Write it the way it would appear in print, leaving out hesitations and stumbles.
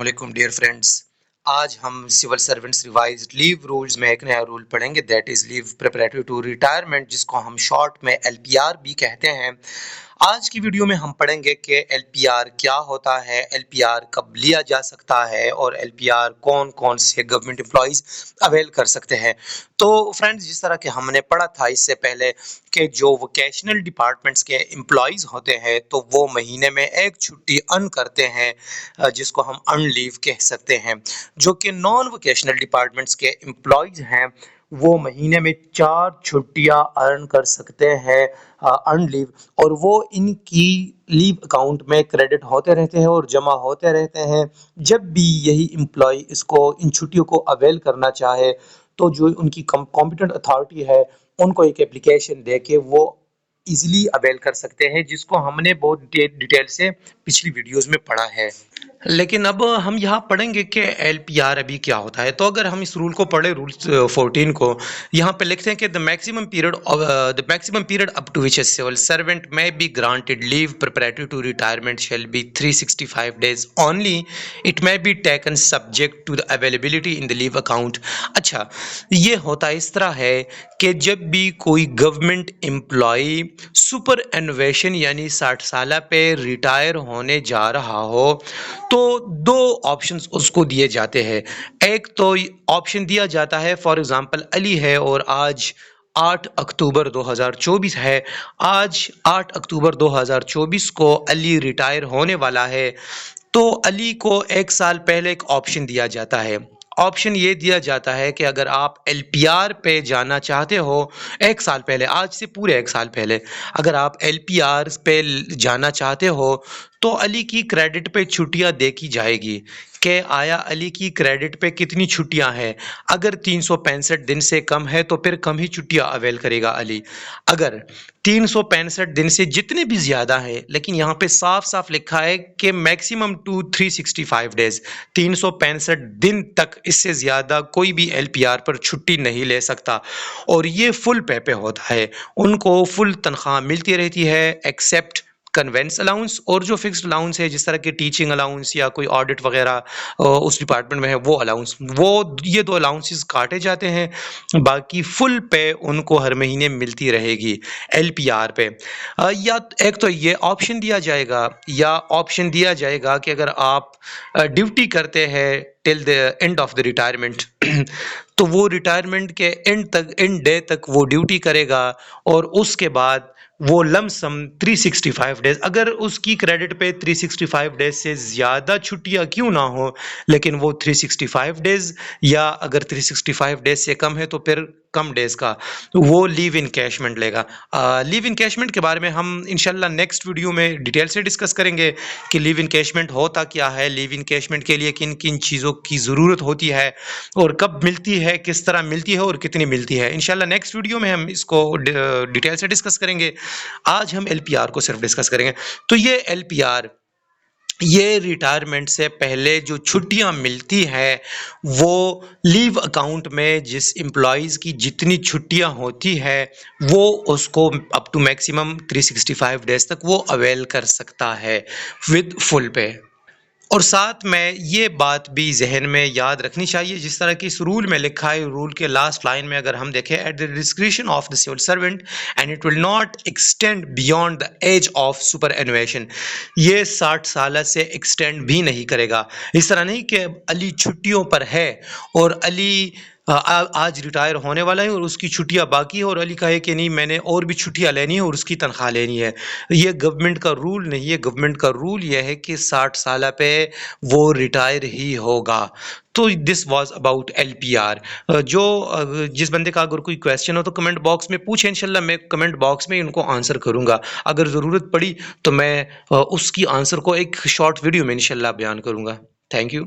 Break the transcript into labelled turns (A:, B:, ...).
A: علیکم dear friends, آج ہم civil servants revised leave rules میں ایک نیا رول پڑھیں گے، that is leave preparatory to retirement, جس کو ہم شارٹ میں LPR بھی کہتے ہیں۔ آج کی ویڈیو میں ہم پڑھیں گے کہ LPR کیا ہوتا ہے، LPR کب لیا جا سکتا ہے اور LPR کون کون سے گورنمنٹ امپلائیز اویل کر سکتے ہیں۔ تو فرینڈز، جس طرح کہ ہم نے پڑھا تھا اس سے پہلے کہ جو ووکیشنل ڈپارٹمنٹس کے امپلائیز ہوتے ہیں تو وہ مہینے میں ایک چھٹی ارن کرتے ہیں، جس کو ہم ارن لیو کہہ سکتے ہیں۔ جو کہ نان ووکیشنل ڈپارٹمنٹس کے امپلائیز ہیں وہ مہینے میں 4 چھٹیاں ارن کر سکتے ہیں ارن لیو، اور وہ ان کی لیو اکاؤنٹ میں کریڈٹ ہوتے رہتے ہیں اور جمع ہوتے رہتے ہیں۔ جب بھی یہی امپلائی اس کو ان چھٹیوں کو اویل کرنا چاہے تو جو ان کی کمپیٹنٹ اتھارٹی ہے ان کو ایک اپلیکیشن دے کے وہ ایزیلی اویل کر سکتے ہیں، جس کو ہم نے بہت ڈیٹیل سے پچھلی ویڈیوز میں پڑھا ہے۔ لیکن اب ہم یہاں پڑھیں گے کہ LPR ابھی کیا ہوتا ہے۔ تو اگر ہم اس رول کو پڑھیں، رول 14 کو، یہاں پہ لکھتے ہیں کہ the maximum period up to which a civil servant may be granted leave preparatory to retirement shall be 365 days only. It may be taken subject to the availability in the leave account. اچھا، یہ ہوتا اس طرح ہے کہ جب بھی کوئی government employee super innovation یعنی 60 سالہ پہ ریٹائر ہونے جا رہا ہو تو 2 آپشنز اس کو دیے جاتے ہیں۔ ایک تو آپشن دیا جاتا ہے، فار ایگزامپل علی ہے اور آج 8 اکتوبر 2024 ہے، آج 8 اکتوبر 2024 کو علی ریٹائر ہونے والا ہے، تو علی کو 1 سال پہلے ایک آپشن دیا جاتا ہے۔ آپشن یہ دیا جاتا ہے کہ اگر آپ LPR پہ جانا چاہتے ہو 1 سال پہلے، آج سے پورے 1 سال پہلے اگر آپ LPR پہ جانا چاہتے ہو تو علی کی کریڈٹ پہ چھٹیاں دیکھی جائے گی کہ آیا علی کی کریڈٹ پہ کتنی چھٹیاں ہیں۔ اگر 365 دن سے کم ہے تو پھر کم ہی چھٹیاں اویل کرے گا علی۔ اگر 365 دن سے جتنے بھی زیادہ ہیں، لیکن یہاں پہ صاف صاف لکھا ہے کہ میکسیمم ٹو 365 ڈیز، 365 دن تک اس سے زیادہ کوئی بھی LPR پر چھٹی نہیں لے سکتا، اور یہ فل پے پہ ہوتا ہے، ان کو فل تنخواہ ملتی رہتی ہے ایکسیپٹ کنوینس الاؤنس، اور جو فکسڈ الاؤنس ہے جس طرح کہ ٹیچنگ الاؤنس یا کوئی آڈٹ وغیرہ اس ڈپارٹمنٹ میں ہے وہ الاؤنس، وہ یہ 2 الاؤنسز کاٹے جاتے ہیں، باقی فل پے ان کو ہر مہینے ملتی رہے گی LPR پہ۔ یا ایک تو یہ آپشن دیا جائے گا، یا آپشن دیا جائے گا کہ اگر آپ ڈیوٹی کرتے ہیں till the end of the retirement تو وہ ریٹائرمنٹ کے اینڈ ڈے تک وہ ڈیوٹی کرے گا، اور اس کے بعد وہ لم سم 365 ڈیز، اگر اس کی کریڈٹ پہ 365 ڈیز سے زیادہ چھٹیاں کیوں نہ ہو لیکن وہ 365 ڈیز، یا اگر 365 ڈیز سے کم ہے تو پھر کم ڈیز کا وہ لیو انکیشمنٹ لے گا۔ لیو انکیشمنٹ کے بارے میں ہم انشاءاللہ نیکسٹ ویڈیو میں ڈیٹیل سے ڈسکس کریں گے کہ لیو انکیشمنٹ ہوتا کیا ہے، لیو انکیشمنٹ کے لیے کن کن چیزوں کی ضرورت ہوتی ہے، اور کب ملتی ہے، کس طرح ملتی ہے اور کتنی ملتی ہے۔ انشاءاللہ نیکسٹ ویڈیو میں ہم اس کو ڈیٹیل سے ڈسکس کریں گے۔ آج ہم LPR کو صرف ڈسکس کریں گے۔ تو یہ LPR، یہ ریٹائرمنٹ سے پہلے جو چھٹیاں ملتی ہے وہ لیو اکاؤنٹ میں جس امپلائیز کی جتنی چھٹیاں ہوتی ہے وہ اس کو اپ ٹو میکسیمم 365 ڈیز تک وہ اویل کر سکتا ہے ود فل پے۔ اور ساتھ میں یہ بات بھی ذہن میں یاد رکھنی چاہیے، جس طرح کہ اس رول میں لکھا ہے، رول کے لاسٹ لائن میں اگر ہم دیکھیں، at the discretion of the civil servant and it will not extend beyond the age of superannuation, یہ 60 سالہ سے ایکسٹینڈ بھی نہیں کرے گا۔ اس طرح نہیں کہ علی چھٹیوں پر ہے اور علی آج ریٹائر ہونے والا ہے اور اس کی چھٹیاں باقی ہے، اور علی کہے کہ نہیں میں نے اور بھی چھٹیاں لینی ہے اور اس کی تنخواہ لینی ہے۔ یہ گورنمنٹ کا رول نہیں ہے، گورنمنٹ کا رول یہ ہے کہ 60 سالہ پہ وہ ریٹائر ہی ہوگا۔ تو دس واز اباؤٹ LPR۔ جس بندے کا اگر کوئی کویسچن ہو تو کمنٹ باکس میں پوچھیں، انشاءاللہ میں کمنٹ باکس میں ان کو آنسر کروں گا۔ اگر ضرورت پڑی تو میں اس کی آنسر کو ایک شارٹ ویڈیو میں انشاءاللہ بیان کروں گا۔ Thank you.